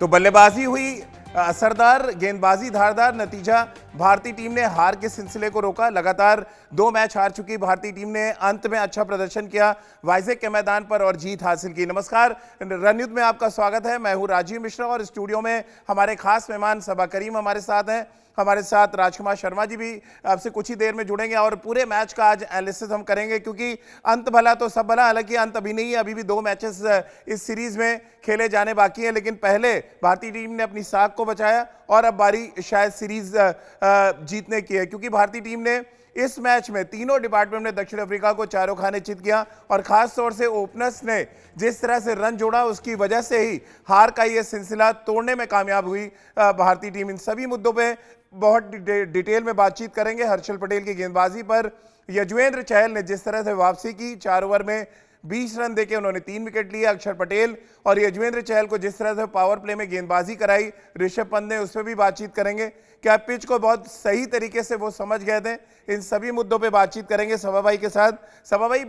तो बल्लेबाजी हुई असरदार, गेंदबाजी धारदार, नतीजा भारतीय टीम ने हार के सिलसिले को रोका। लगातार 2 मैच हार चुकी भारतीय टीम ने अंत में अच्छा प्रदर्शन किया वाइजेक के मैदान पर और जीत हासिल की। नमस्कार, रणयुद्ध में आपका स्वागत है। मैं हूं राजीव मिश्रा और स्टूडियो में हमारे खास मेहमान सबा करीम हमारे साथ हैं। हमारे साथ राजकुमार शर्मा जी भी आपसे कुछ ही देर में जुड़ेंगे और पूरे मैच का आज एनालिसिस हम करेंगे, क्योंकि अंत भला तो सब भला। हालांकि अंत अभी नहीं है, अभी भी 2 मैचेस इस सीरीज में खेले जाने बाकी हैं, लेकिन पहले भारतीय टीम ने अपनी साख को बचाया और अब बारी शायद सीरीज जीतने की है, क्योंकि भारतीय टीम ने इस मैच में तीनों डिपार्टमेंट में दक्षिण अफ्रीका को चारों खाने चित किया और खास तौर से ओपनर्स ने जिस तरह से रन जोड़ा उसकी वजह से ही हार का ये सिलसिला तोड़ने में कामयाब हुई भारतीय टीम। इन सभी मुद्दों पे बहुत डिटेल में बातचीत करेंगे। हर्षल पटेल की गेंदबाजी पर यजुवेंद्र चहल ने जिस तरह से वापसी की, 4 ओवर में 20 रन देके उन्होंने 3 विकेट लिए। अक्षर पटेल और यजुवेंद्र चहल को जिस तरह से पावर प्ले में गेंदबाजी कराई ऋषभ पंत ने, उस पर भी बातचीत करेंगे। क्या पिच को बहुत सही तरीके से वो समझ गए थे? इन सभी मुद्दों पे बातचीत करेंगे सबा भाई के साथ। सबा भाई,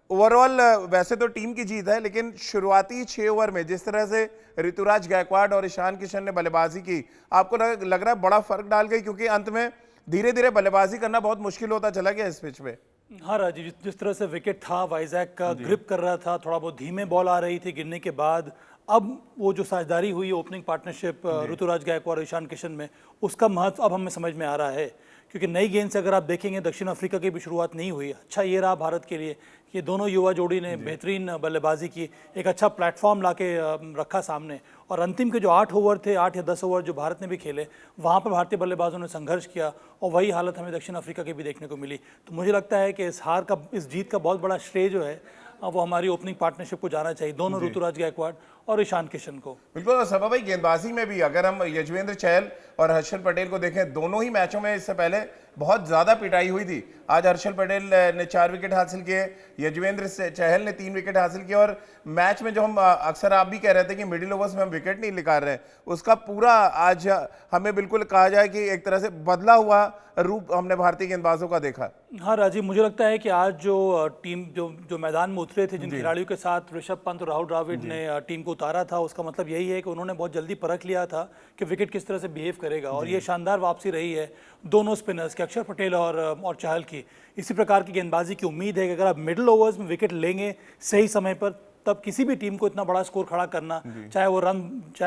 ओवरऑल वैसे तो टीम की जीत है, लेकिन शुरुआती 6 ओवर में जिस तरह से ऋतुराज गायकवाड और ईशान किशन ने बल्लेबाजी की, आपको लग रहा है बड़ा फर्क डाल गई? क्योंकि अंत में धीरे धीरे बल्लेबाजी करना बहुत मुश्किल होता चला गया इस पिच पे। हाँ राजीव, जिस तरह से विकेट था, वाइजैक का ग्रिप कर रहा था, थोड़ा बहुत धीमे बॉल आ रही थी गिरने के बाद। अब वो जो साझेदारी हुई ओपनिंग पार्टनरशिप ऋतुराज गायकवाड और ईशान किशन में, उसका महत्व अब हमें समझ में आ रहा है। क्योंकि नई गेंद से अगर आप देखेंगे, दक्षिण अफ्रीका की भी शुरुआत नहीं हुई। अच्छा ये रहा भारत के लिए कि दोनों युवा जोड़ी ने बेहतरीन बल्लेबाजी की, एक अच्छा प्लेटफॉर्म लाके रखा सामने। और अंतिम के जो 8 ओवर थे, 8 या 10 ओवर जो भारत ने भी खेले, वहाँ पर भारतीय बल्लेबाजों ने संघर्ष किया और वही हालत हमें दक्षिण अफ्रीका की भी देखने को मिली। तो मुझे लगता है कि इस जीत का बहुत बड़ा श्रेय जो है वो हमारी ओपनिंग पार्टनरशिप को जाना चाहिए, दोनों ऋतुराज गायकवाड और ईशान किशन को। बिल्कुल। सबा भाई, गेंदबाजी में भी अगर हम यजुवेंद्र चहल और हर्षल पटेल को देखें, दोनों ही मैचों में इससे पहले बहुत ज्यादा पिटाई हुई थी। आज हर्षल पटेल ने 4 विकेट हासिल किए, यजुवेंद्र चहल ने 3 विकेट हासिल किए। और मैच में जो हम अक्सर आप भी कह रहे थे कि मिडिल ओवर्स में हम विकेट नहीं निकाल रहे, उसका पूरा आज हमें बिल्कुल कहा जाए कि एक तरह से बदला हुआ रूप हमने भारतीय गेंदबाजों का देखा। हाँ राजीव, मुझे लगता है कि आज जो टीम जो मैदान में उतरे थे, जिन खिलाड़ियों के साथ ऋषभ पंत और राहुल द्रविड़ ने टीम को उतारा था, उसका मतलब यही है कि उन्होंने बहुत जल्दी परख लिया था कि विकेट किस तरह से बिहेव करेगा। और ये शानदार वापसी रही है दोनों स्पिनर्स के, अक्षर पटेल और चहल की। इसी प्रकार की गेंदबाजी की उम्मीद है कि अगर आप मिडिल ओवर्स में विकेट लेंगे सही समय पर, तब किसी भी टीम को इतना बड़ा स्कोर खड़ा करना, चाहे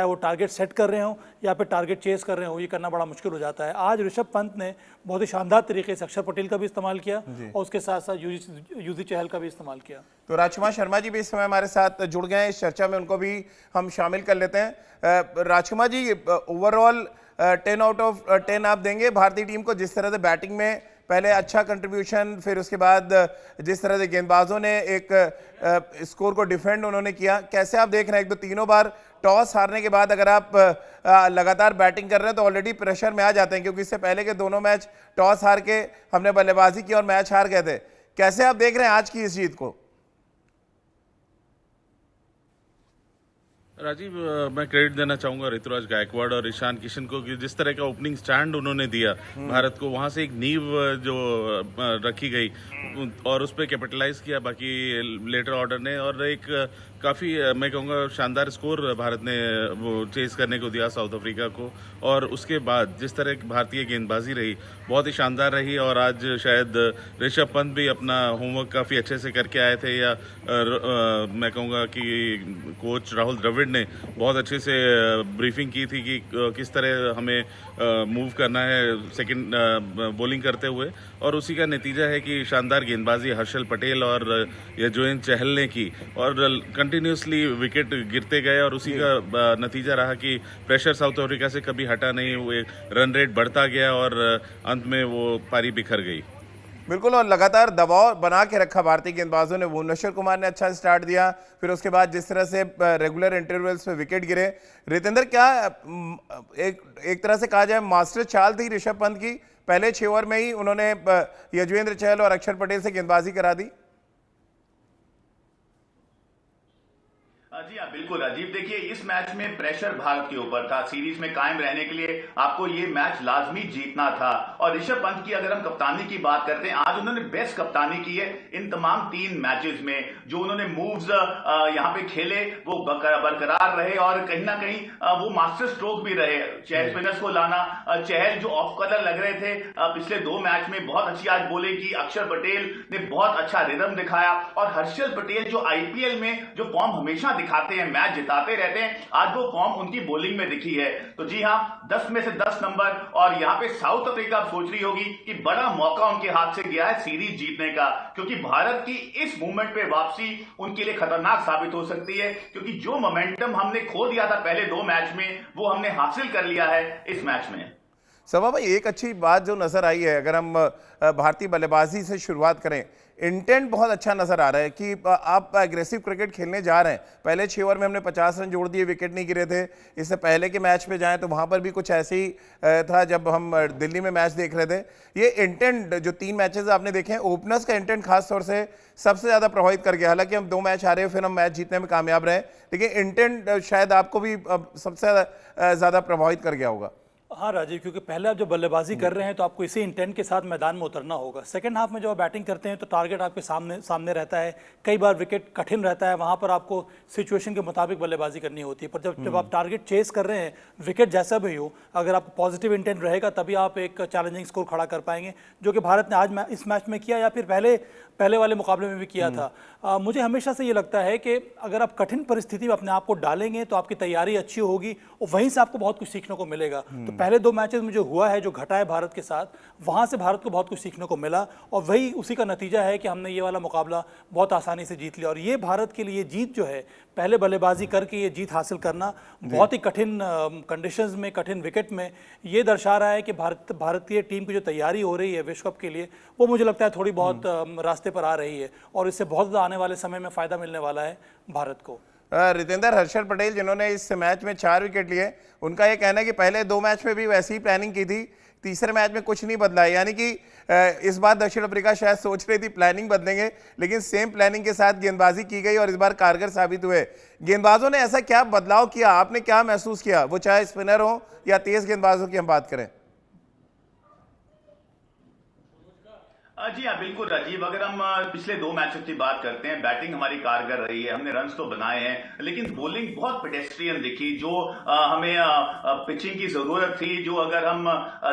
वो टारगेट सेट कर रहे हो या फिर टारगेट चेस कर रहे हो, ये करना बड़ा मुश्किल हो जाता है। आज ऋषभ पंत ने बहुत ही शानदार तरीके से अक्षर पटेल का भी इस्तेमाल किया और उसके साथ साथ युजी चहल का भी इस्तेमाल किया। तो राजकुमार शर्मा जी भी इस समय हमारे साथ जुड़ गए हैं इस चर्चा में, उनको भी हम शामिल कर लेते हैं। Rajkumar ji, overall 10 out of 10 आप देंगे भारतीय टीम को? जिस तरह से बैटिंग में पहले अच्छा कंट्रीब्यूशन, फिर उसके बाद जिस तरह से गेंदबाजों ने एक स्कोर को डिफेंड उन्होंने किया, कैसे आप देख रहे हैं? एक तो तीनों बार टॉस हारने के बाद अगर आप लगातार बैटिंग कर रहे हैं तो ऑलरेडी प्रेशर में आ जाते हैं, क्योंकि इससे पहले के दोनों मैच टॉस हार के हमने बल्लेबाजी की और मैच हार गए थे। कैसे आप देख रहे हैं आज की इस जीत को? राजीव, मैं क्रेडिट देना चाहूंगा ऋतुराज गायकवाड और ईशान किशन को कि जिस तरह का ओपनिंग स्टैंड उन्होंने दिया भारत को, वहां से एक नींव जो रखी गई और उस पर कैपिटलाइज किया बाकी लेटर ऑर्डर ने, और एक काफ़ी मैं कहूँगा शानदार स्कोर भारत ने वो चेस करने को दिया साउथ अफ्रीका को। और उसके बाद जिस तरह की भारतीय गेंदबाजी रही, बहुत ही शानदार रही। और आज शायद ऋषभ पंत भी अपना होमवर्क काफ़ी अच्छे से करके आए थे, या मैं कहूँगा कि कोच राहुल द्रविड़ ने बहुत अच्छे से ब्रीफिंग की थी कि किस तरह हमें मूव करना है सेकंड बॉलिंग करते हुए। और उसी का नतीजा है कि शानदार गेंदबाजी हर्षल पटेल और यजुवेंद्र चहल ने की और कंटिन्यूसली विकेट गिरते गए, और उसी का नतीजा रहा कि प्रेशर साउथ अफ्रीका से कभी हटा नहीं, वो रन रेट बढ़ता गया और अंत में वो पारी बिखर गई। बिल्कुल, और लगातार दबाव बना के रखा भारतीय गेंदबाजों ने। भुवनेश्वर कुमार ने अच्छा स्टार्ट दिया, फिर उसके बाद जिस तरह से रेगुलर इंटरवल्स पे विकेट गिरे। रितेंद्र, क्या एक तरह से कहा जाए मास्टर चाल थी ऋषभ पंत की? पहले 6 ओवर में ही उन्होंने यजुवेंद्र चहल और अक्षर पटेल से गेंदबाजी करा दी। जी हाँ, बिल्कुल राजीव। देखिए, इस मैच में प्रेशर भारत के ऊपर था। सीरीज में कायम रहने के लिए आपको ये मैच लाजमी जीतना था। और ऋषभ पंत की अगर हम कप्तानी की बात करते हैं, आज उन्होंने बेस्ट कप्तानी की है इन तमाम 3 मैचेस में। जो उन्होंने मूव्स यहाँ पे खेले वो बरकरार रहे और कहीं ना कहीं वो मास्टर स्ट्रोक भी रहे। चहल स्पिनर्स को लाना, चहल जो ऑफ कलर लग रहे थे पिछले 2 मैच में, बहुत अच्छी आज बॉलिंग की। अक्षर पटेल ने बहुत अच्छा रिदम दिखाया और हर्षल पटेल जो आईपीएल में जो फॉर्म हमेशा दिखाते हैं, मैच जिताते रहते हैं, आज वो फॉर्म उनकी बॉलिंग में दिखी है। तो जी हाँ, 10 में से 10 नंबर। और यहाँ पे साउथ अफ्रीका सोच रही होगी कि बड़ा मौका उनके हाथ से गया है सीरीज जीतने का, क्योंकि भारत की इस मूवमेंट पे वापसी उनके लिए खतरनाक साबित हो सकती है, क्योंकि जो मोमेंटम हमने खो दिया था पहले 2 मैच में, वो हमने हासिल कर लिया है इस मैच में। सभा भाई, एक अच्छी बात जो नजर आई है, अगर हम भारतीय बल्लेबाजी से शुरुआत करें, इंटेंट बहुत अच्छा नजर आ रहा है कि आप एग्रेसिव क्रिकेट खेलने जा रहे हैं। पहले 6 ओवर में हमने 50 रन जोड़ दिए, विकेट नहीं गिरे थे। इससे पहले के मैच पे जाएं तो वहां पर भी कुछ ऐसे ही था जब हम दिल्ली में मैच देख रहे थे। ये इंटेंट जो 3 मैचेस आपने देखे हैं, ओपनर्स का इंटेंट खास तौर से सबसे ज्यादा प्रभावित कर गया। हालांकि हम 2 मैच हारे, फिर हम मैच जीतने में कामयाब रहे, लेकिन इंटेंट शायद आपको भी सबसे ज्यादा प्रभावित कर गया होगा। हाँ राजीव, क्योंकि पहले आप जब बल्लेबाजी कर रहे हैं तो आपको इसी इंटेंट के साथ मैदान में उतरना होगा। सेकंड हाफ में जब आप बैटिंग करते हैं तो टारगेट आपके सामने रहता है, कई बार विकेट कठिन रहता है, वहाँ पर आपको सिचुएशन के मुताबिक बल्लेबाजी करनी होती है। पर जब आप टारगेट चेस कर रहे हैं, विकेट जैसा भी हो, अगर आपको पॉजिटिव इंटेंट रहेगा तभी आप एक चैलेंजिंग स्कोर खड़ा कर पाएंगे, जो कि भारत ने आज इस मैच में किया, या फिर पहले वाले मुकाबले में भी किया था। मुझे हमेशा से ये लगता है कि अगर आप कठिन परिस्थिति में अपने आप को डालेंगे तो आपकी तैयारी अच्छी होगी और वहीं से आपको बहुत कुछ सीखने को मिलेगा। तो पहले 2 मैचेस में जो हुआ है, जो घटा है भारत के साथ, वहां से भारत को बहुत कुछ सीखने को मिला और वही उसी का नतीजा है कि हमने ये वाला मुकाबला बहुत आसानी से जीत लिया। और ये भारत के लिए जीत जो है, पहले बल्लेबाजी करके ये जीत हासिल करना बहुत ही कठिन कंडीशंस में, कठिन विकेट में, ये दर्शा रहा है कि भारतीय टीम की जो तैयारी हो रही है विश्व कप के लिए, वो मुझे लगता है थोड़ी बहुत रास्ते पर आ रही है और इससे बहुत ज़्यादा आने वाले समय में फ़ायदा मिलने वाला है भारत को। रितेंद्र, हर्षल पटेल जिन्होंने इस मैच में 4 विकेट लिए, उनका यह कहना है कि पहले 2 मैच में भी वैसी ही प्लानिंग की थी, तीसरे मैच में कुछ नहीं बदला है। यानी कि इस बार दक्षिण अफ्रीका शायद सोच रही थी प्लानिंग बदलेंगे, लेकिन सेम प्लानिंग के साथ गेंदबाजी की गई और इस बार कारगर साबित हुए। गेंदबाजों ने ऐसा क्या बदलाव किया, आपने क्या महसूस किया, वो चाहे स्पिनर हो या तेज गेंदबाजों की हम बात करें? जी हाँ, बिल्कुल राजीव। अगर हम पिछले 2 मैचों की बात करते हैं, बैटिंग हमारी कारगर रही है, हमने रन्स तो बनाए हैं, लेकिन बॉलिंग बहुत पेडेस्ट्रियन दिखी। जो हमें पिचिंग की जरूरत थी, जो अगर हम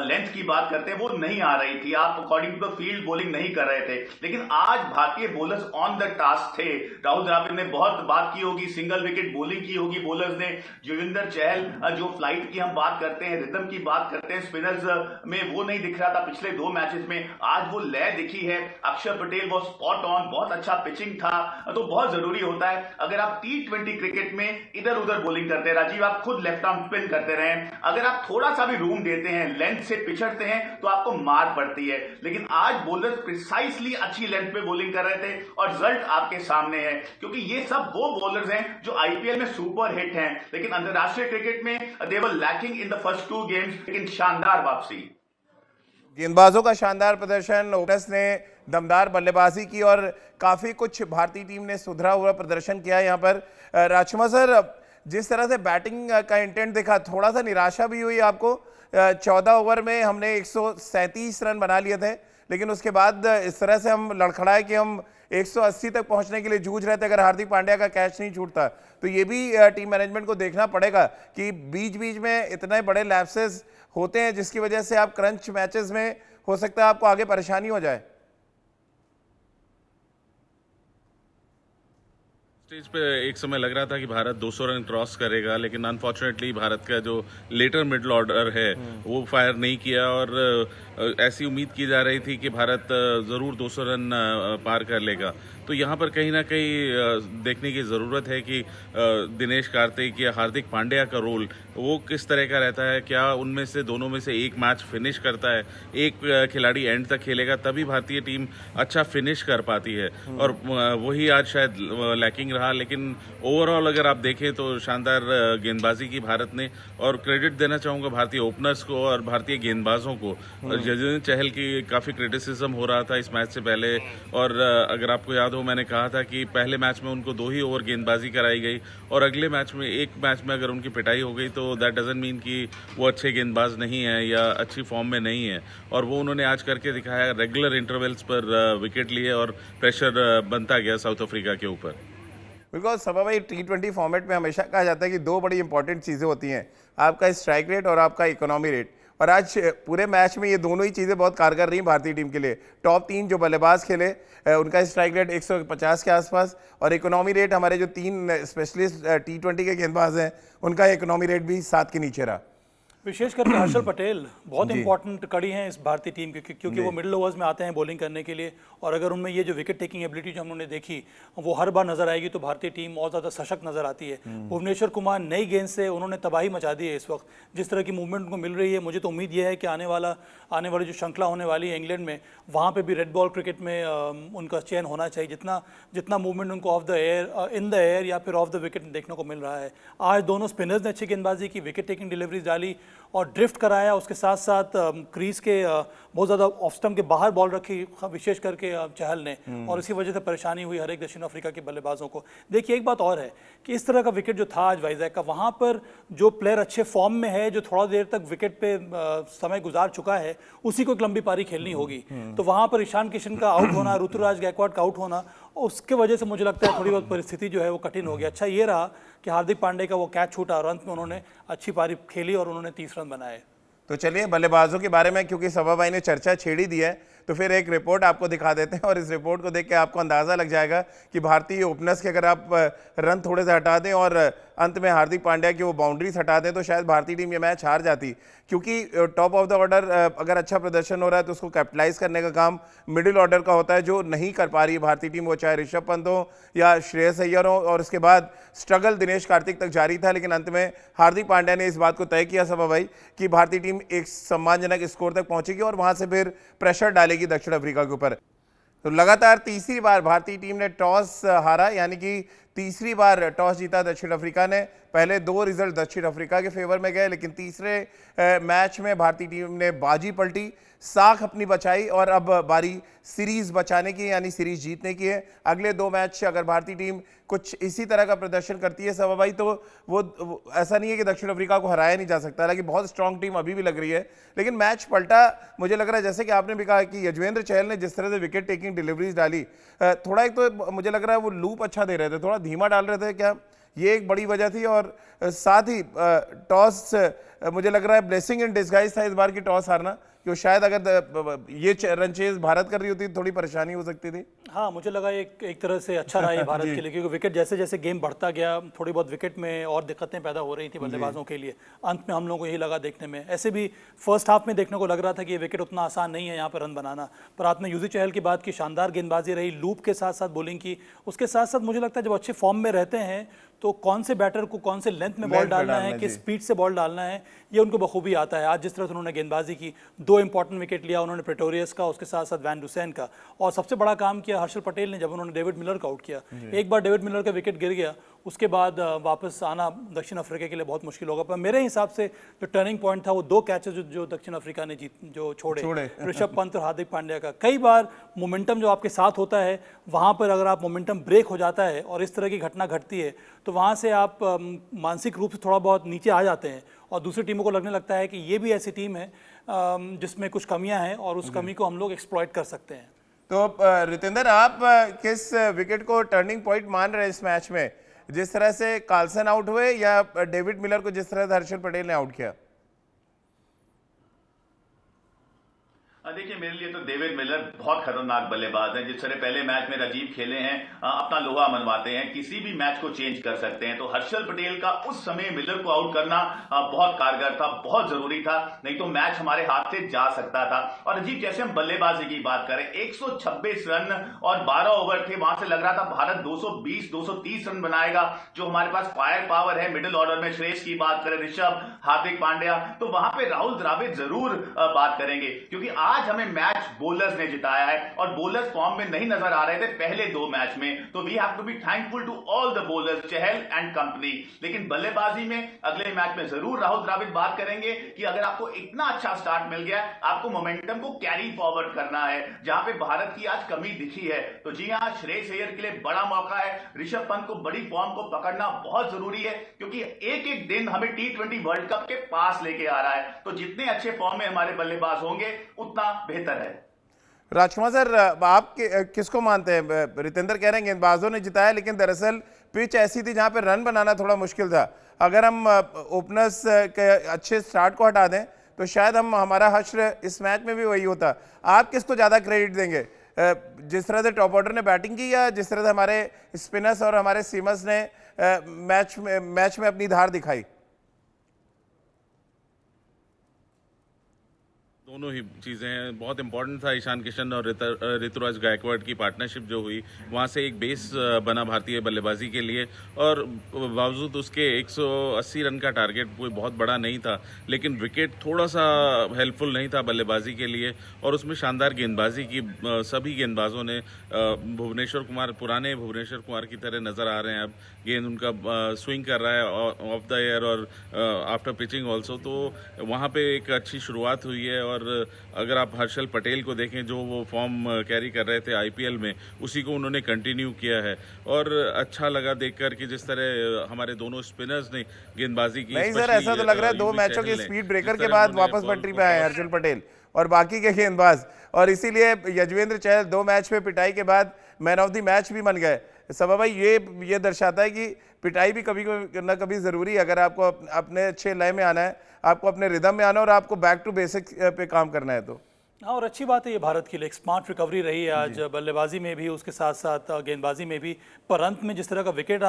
लेंथ की बात करते हैं, वो नहीं आ रही थी। आप according to the field bowling नहीं कर रहे थे। लेकिन आज भारतीय बॉलर्स ऑन द टास्क थे। राहुल द्रविड़ ने बहुत बात की होगी, सिंगल विकेट बॉलिंग की होगी बॉलर्स ने। युजवेंद्र चहल जो फ्लाइट की हम बात करते हैं, रिदम की बात करते हैं, स्पिनर्स में वो नहीं दिख रहा था पिछले 2 मैचेस में, आज वो लय दिखी है। अक्षर पटेल वो स्पॉट ऑन, बहुत अच्छा पिचिंग था। तो बहुत जरूरी होता है अगर आप T20 क्रिकेट में इधर उधर बॉलिंग करते हैं, राजीव आप खुद लेफ्ट आर्म स्पिन करते रहे, अगर आप थोड़ा सा भी रूम देते हैं, लेंथ से पिछड़ते हैं, तो आपको मार पड़ती है। लेकिन आज बॉलर्स प्रिसाइसली अच्छी लेंथ पे बॉलिंग कर रहे थे और रिजल्ट आपके सामने है, क्योंकि ये सब वो बॉलर्स हैं जो आईपीएल में सुपर हिट हैं, लेकिन अंतरराष्ट्रीय क्रिकेट में they were lacking in the first 2 games. लेकिन शानदार वापसी, गेंदबाजों का शानदार प्रदर्शन, ओपनर्स ने दमदार बल्लेबाजी की और काफी कुछ भारतीय टीम ने सुधरा हुआ प्रदर्शन किया। यहाँ पर राजकुमार सर, जिस तरह से बैटिंग का इंटेंट देखा, थोड़ा सा निराशा भी हुई आपको? 14 ओवर में हमने 137 रन बना लिए थे, लेकिन उसके बाद इस तरह से हम लड़खड़ाए कि हम 180 तक पहुंचने के लिए जूझ रहे थे अगर हार्दिक पांड्या का कैच नहीं छूटता। तो ये भी टीम मैनेजमेंट को देखना पड़ेगा कि बीच बीच में इतने बड़े लैप्सेस होते हैं जिसकी वजह से आप क्रंच मैचेस में हो सकता है आपको आगे परेशानी हो जाए। स्टेज पे एक समय लग रहा था कि भारत 200 रन क्रॉस करेगा, लेकिन अनफॉर्चुनेटली भारत का जो लेटर मिडल ऑर्डर है वो फायर नहीं किया और ऐसी उम्मीद की जा रही थी कि भारत ज़रूर 200 रन पार कर लेगा। तो यहाँ पर कहीं ना कहीं देखने की ज़रूरत है कि दिनेश कार्तिक या हार्दिक पांड्या का रोल वो किस तरह का रहता है। क्या उनमें से दोनों में से एक मैच फिनिश करता है, एक खिलाड़ी एंड तक खेलेगा, तभी भारतीय टीम अच्छा फिनिश कर पाती है। और वही आज शायद लैकिंग रहा रहा, लेकिन ओवरऑल अगर आप देखें तो शानदार गेंदबाजी की भारत ने, और क्रेडिट देना चाहूंगा भारतीय ओपनर्स को और भारतीय गेंदबाजों को। और यजुवेंद्र चहल की काफी क्रिटिसिज्म हो रहा था इस मैच से पहले, और अगर आपको याद हो मैंने कहा था कि पहले मैच में उनको 2 ही ओवर गेंदबाजी कराई गई और अगले मैच में एक मैच में अगर उनकी पिटाई हो गई तो दैट डजंट मीन कि वो अच्छे गेंदबाज नहीं है या अच्छी फॉर्म में नहीं है। और वो उन्होंने आज करके दिखाया, रेगुलर इंटरवल्स पर विकेट लिए और प्रेशर बनता गया साउथ अफ्रीका के ऊपर। बिल्कुल सभा भाई, T20 फॉर्मेट में हमेशा कहा जाता है कि 2 बड़ी इंपॉर्टेंट चीज़ें होती हैं, आपका स्ट्राइक रेट और आपका इकोनॉमी रेट। और आज पूरे मैच में ये दोनों ही चीज़ें बहुत कारगर रही भारतीय टीम के लिए। टॉप 3 जो बल्लेबाज खेले उनका स्ट्राइक रेट 150 के आसपास, और इकोनॉमी रेट हमारे जो 3 स्पेशलिस्ट T20 के गेंदबाज हैं उनका इकोनॉमी रेट भी 7 के नीचे रहा। विशेष करके हर्षल पटेल बहुत इंपॉर्टेंट कड़ी हैं इस भारतीय टीम की, क्योंकि वो मिडिल ओवर्स में आते हैं बॉलिंग करने के लिए, और अगर उनमें ये जो विकेट टेकिंग एबिलिटी जो हमने देखी वो हर बार नजर आएगी तो भारतीय टीम और ज़्यादा सशक्त नजर आती है। भुवनेश्वर कुमार नई गेंद से उन्होंने तबाही मचा दी है इस वक्त, जिस तरह की मूवमेंट उनको मिल रही है। मुझे तो उम्मीद ये है कि आने वाली जो श्रृंखला होने वाली है इंग्लैंड में, वहाँ पर भी रेड बॉल क्रिकेट में उनका चयन होना चाहिए। जितना मूवमेंट उनको of the air, in the air या फिर ऑफ द विकेट देखने को मिल रहा है। आज दोनों स्पिनर्स ने अच्छी गेंदबाजी की, विकेट टेकिंग डिलीवरीज डाली और ड्रिफ्ट कराया। उसके साथ साथ क्रीज के बहुत ज़्यादा ऑफ स्टंप के बाहर बॉल रखी, विशेष करके चहल ने, और इसी वजह से परेशानी हुई हर एक दक्षिण अफ्रीका के बल्लेबाजों को। देखिए एक बात और है कि इस तरह का विकेट जो था आज वाइजैक का, वहाँ पर जो प्लेयर अच्छे फॉर्म में है, जो थोड़ा देर तक विकेट पे समय गुजार चुका है, उसी को एक लंबी पारी खेलनी होगी। तो वहाँ पर ईशान किशन का आउट होना, ऋतुराज गायकवाड़ का आउट होना, उसके वजह से मुझे लगता है थोड़ी बहुत परिस्थिति जो है वो कठिन हो गई। अच्छा ये रहा कि हार्दिक पांड्या का वो कैच छूटा और अंत में उन्होंने अच्छी पारी खेली और उन्होंने 30 रन बनाए। तो चलिए बल्लेबाजों के बारे में, क्योंकि सभा भाई ने चर्चा छेड़ी दी है, तो फिर एक रिपोर्ट आपको दिखा देते हैं, और इस रिपोर्ट को देख के आपको अंदाजा लग जाएगा कि भारतीय ओपनर्स के अगर आप रन थोड़े से हटा दें और अंत में हार्दिक पांड्या की वो बाउंड्रीज हटा दें तो शायद भारतीय टीम ये मैच हार जाती, क्योंकि टॉप ऑफ द ऑर्डर अगर अच्छा प्रदर्शन हो रहा है तो उसको कैपिटलाइज करने का काम मिडिल ऑर्डर का होता है, जो नहीं कर पा रही है भारतीय टीम, वो चाहे ऋषभ पंत हो या श्रेयस अय्यर हो। और उसके बाद स्ट्रगल दिनेश कार्तिक तक जारी था, लेकिन अंत में हार्दिक पांड्या ने इस बात को तय किया सभा भाई कि भारतीय टीम एक सम्मानजनक स्कोर तक पहुंचेगी और वहां से फिर प्रेशर डालेगी दक्षिण अफ्रीका के ऊपर। तो लगातार तीसरी बार भारतीय टीम ने टॉस हारा, यानी कि तीसरी बार टॉस जीता दक्षिण अफ्रीका ने। पहले 2 रिजल्ट दक्षिण अफ्रीका के फेवर में गए, लेकिन तीसरे मैच में भारतीय टीम ने बाजी पलटी, साख अपनी बचाई और अब बारी सीरीज बचाने की, यानी सीरीज जीतने की है। अगले 2 मैच अगर भारतीय टीम कुछ इसी तरह का प्रदर्शन करती है सभा भाई, तो वो ऐसा नहीं है कि दक्षिण अफ्रीका को हराया नहीं जा सकता। हालांकि बहुत स्ट्रांग टीम अभी भी लग रही है, लेकिन मैच पलटा। मुझे लग रहा है जैसे कि आपने भी कहा कि यजुवेंद्र चहल ने जिस तरह से विकेट टेकिंग डिलीवरीज डाली, थोड़ा एक तो मुझे लग रहा है वो लूप अच्छा दे रहे थे, थोड़ा धीमा डाल रहे थे, क्या ये एक बड़ी वजह थी? और साथ ही टॉस मुझे लग रहा है ब्लेसिंग इन डिस्गाइज था इस बार की टॉस हारना, क्यों शायद अगर ये रन चेज भारत कर रही होती थोड़ी परेशानी हो सकती थी। हाँ, मुझे लगा एक तरह से अच्छा रहा ये भारत के लिए, क्योंकि विकेट जैसे जैसे गेम बढ़ता गया थोड़ी बहुत विकेट में और दिक्कतें पैदा हो रही थी बल्लेबाजों के लिए। अंत में हम लोगों को यही लगा देखने में, ऐसे भी फर्स्ट हाफ में देखने को लग रहा था कि ये विकेट उतना आसान नहीं है यहाँ पर रन बनाना। पर आपने युजवेंद्र चहल की बात की, शानदार गेंदबाजी रही, लूप के साथ साथ बॉलिंग की। उसके साथ साथ मुझे लगता है जब अच्छे फॉर्म में रहते हैं तो कौन से बैटर को कौन से लेंथ में बॉल डालना है, किस स्पीड से बॉल डालना है, ये उनको बखूबी आता है। आज जिस तरह से उन्होंने गेंदबाजी की, 2 इंपॉर्टेंट विकेट लिया उन्होंने, प्रेटोरियस का, उसके साथ साथ वैन डुसेन का, और सबसे बड़ा काम किया हर्षल पटेल ने जब उन्होंने डेविड मिलर का आउट किया। एक बार डेविड मिलर का विकेट गिर गया, उसके बाद वापस आना दक्षिण अफ्रीका के लिए बहुत मुश्किल होगा। पर मेरे हिसाब से जो टर्निंग पॉइंट था वो 2 कैचेस जो दक्षिण अफ्रीका ने जो छोड़े ऋषभ पंत और हार्दिक पांड्या का। कई बार मोमेंटम जो आपके साथ होता है, वहाँ पर अगर आप मोमेंटम ब्रेक हो जाता है और इस तरह की घटना घटती है, तो वहाँ से आप मानसिक रूप से थोड़ा बहुत नीचे आ जाते हैं और दूसरी टीमों को लगने लगता है कि ये भी ऐसी टीम है जिसमें कुछ कमियां हैं और उस कमी को हम लोग एक्सप्लॉइट कर सकते हैं। तो रितेंद्र, आप किस विकेट को टर्निंग पॉइंट मान रहे हैं इस मैच में? जिस तरह से कार्लसन आउट हुए या डेविड मिलर को जिस तरह से हर्षल पटेल ने आउट किया? देखिए, मेरे लिए तो डेविड मिलर बहुत खतरनाक बल्लेबाज हैं। जिस तरह पहले मैच में राजीव खेले हैं, अपना लोहा मनवाते हैं, किसी भी मैच को चेंज कर सकते हैं। तो हर्षल पटेल का उस समय मिलर को आउट करना बहुत कारगर था, बहुत जरूरी था, नहीं तो मैच हमारे हाथ से जा सकता था। और राजीव, जैसे हम बल्लेबाजी की बात करें, 126 रन और 12 ओवर थे, वहां से लग रहा था भारत 220-230 रन बनाएगा। जो हमारे पास फायर पावर है मिडिल ऑर्डर में, श्रेयस की बात करें, ऋषभ, हार्दिक पांड्या, तो वहां पे राहुल द्रविड़ जरूर बात करेंगे, क्योंकि आज हमें मैच बोलर्स ने जिताया है और बोलर्स फॉर्म में नहीं नजर आ रहे थे पहले 2 मैच में, तो we have to be thankful to all the bowlers, Chahal and company. लेकिन बल्लेबाजी में अगले मैच में जरूर राहुल द्रविड़ बात करेंगे कि अगर आपको इतना अच्छा स्टार्ट मिल गया, आपको मोमेंटम को कैरी फॉरवर्ड करना है, जहां पे भारत की आज कमी दिखी है। तो जी हां, श्रेयस अय्यर के लिए बड़ा मौका है, ऋषभ पंत को बड़ी फॉर्म को पकड़ना बहुत जरूरी है, क्योंकि एक एक दिन हमें T20 वर्ल्ड कप के पास लेके आ रहा है। तो जितने अच्छे फॉर्म में हमारे बल्लेबाज होंगे उतना बेहतर है। राजकुमार सर, आप किसको मानते हैं? रितेंद्र कह रहे हैं गेंदबाजों ने जिताया, लेकिन दरअसल पिच ऐसी थी जहां पे रन बनाना थोड़ा मुश्किल था। अगर हम ओपनर्स के अच्छे स्टार्ट को हटा दें तो शायद हमारा हश्र इस मैच में भी वही होता। आप किसको ज़्यादा क्रेडिट देंगे, जिस तरह से टॉप ऑर्डर ने बैटिंग की या जिस तरह से हमारे स्पिनर्स और हमारे सीमर्स ने मैच में अपनी धार दिखाई? दोनों ही चीज़ें हैं। बहुत इंपॉर्टेंट था ईशान किशन और ऋतुराज गायकवाड़ की पार्टनरशिप जो हुई, वहाँ से एक बेस बना भारतीय बल्लेबाजी के लिए। और बावजूद उसके 180 रन का टारगेट कोई बहुत बड़ा नहीं था, लेकिन विकेट थोड़ा सा हेल्पफुल नहीं था बल्लेबाजी के लिए। और उसमें शानदार गेंदबाजी की सभी गेंदबाजों ने, भुवनेश्वर कुमार पुराने भुवनेश्वर कुमार की तरह नज़र आ रहे हैं। अब गेंद उनका स्विंग कर रहा है ऑफ द एयर और आफ्टर पिचिंग ऑल्सो, तो वहाँ पे एक अच्छी शुरुआत हुई है। और अगर आप हर्षल पटेल को देखें, जो वो फॉर्म कैरी कर रहे थे आईपीएल में, उसी को उन्होंने कंटिन्यू किया है। और अच्छा लगा देखकर कि जिस तरह हमारे दोनों स्पिनर्स ने गेंदबाजी की। नहीं सर, ऐसा तो लग रहा है 2 मैचों के स्पीड ब्रेकर के बाद वापस पटरी पे आए हर्षल पटेल और बाकी के गेंदबाज, और इसीलिए यजवेंद्र चहल 2 मैच में पिटाई के बाद मैन ऑफ द मैच भी बन गए। सबा भाई, ये दर्शाता है कि पिटाई भी कभी ना कभी जरूरी है। अगर आपको अपने अच्छे लय में आना है, आपको अपने रिदम में आना है और आपको बैक टू बेसिक पे काम करना है तो। हाँ, और अच्छी बात है ये भारत के लिए, एक स्मार्ट रिकवरी रही है आज बल्लेबाजी में भी, उसके साथ साथ गेंदबाजी में भी। पर अंत में जिस तरह का विकेट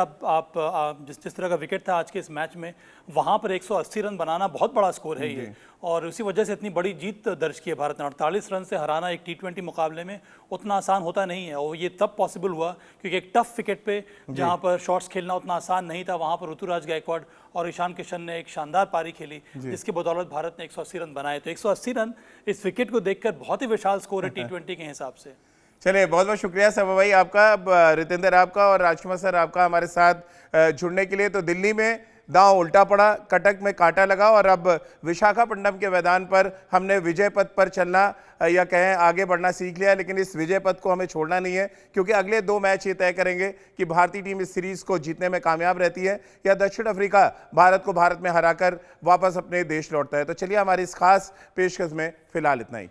जिस तरह का विकेट था आज के इस मैच में, वहाँ पर 180 रन बनाना बहुत बड़ा स्कोर है ये, और उसी वजह से इतनी बड़ी जीत दर्ज की है भारत ने। 48 रन से हराना एक T20 मुकाबले में उतना आसान होता नहीं है, और ये तब पॉसिबल हुआ क्योंकि एक टफ विकेट पे जहाँ पर शॉट्स खेलना उतना आसान नहीं था, वहाँ पर ऋतुराज गायकवाड़ और ईशान किशन ने एक शानदार पारी खेली, जिसकी बदौलत भारत ने 180 रन बनाए। तो 180 रन इस विकेट को देखकर बहुत ही विशाल स्कोर है T20 के हिसाब से। चलिए, बहुत बहुत शुक्रिया सबा भाई आपका, रितेंद्र आपका और राजकुमार सर आपका हमारे साथ जुड़ने के लिए। तो दिल्ली में दांव उल्टा पड़ा, कटक में कांटा लगा और अब विशाखापट्टनम के मैदान पर हमने विजय पथ पर चलना या कहें आगे बढ़ना सीख लिया। लेकिन इस विजय पथ को हमें छोड़ना नहीं है, क्योंकि अगले 2 मैच ये तय करेंगे कि भारतीय टीम इस सीरीज को जीतने में कामयाब रहती है या दक्षिण अफ्रीका भारत में हराकर वापस अपने देश लौटता है। तो चलिए, हमारी इस खास पेशकश में फिलहाल इतना ही।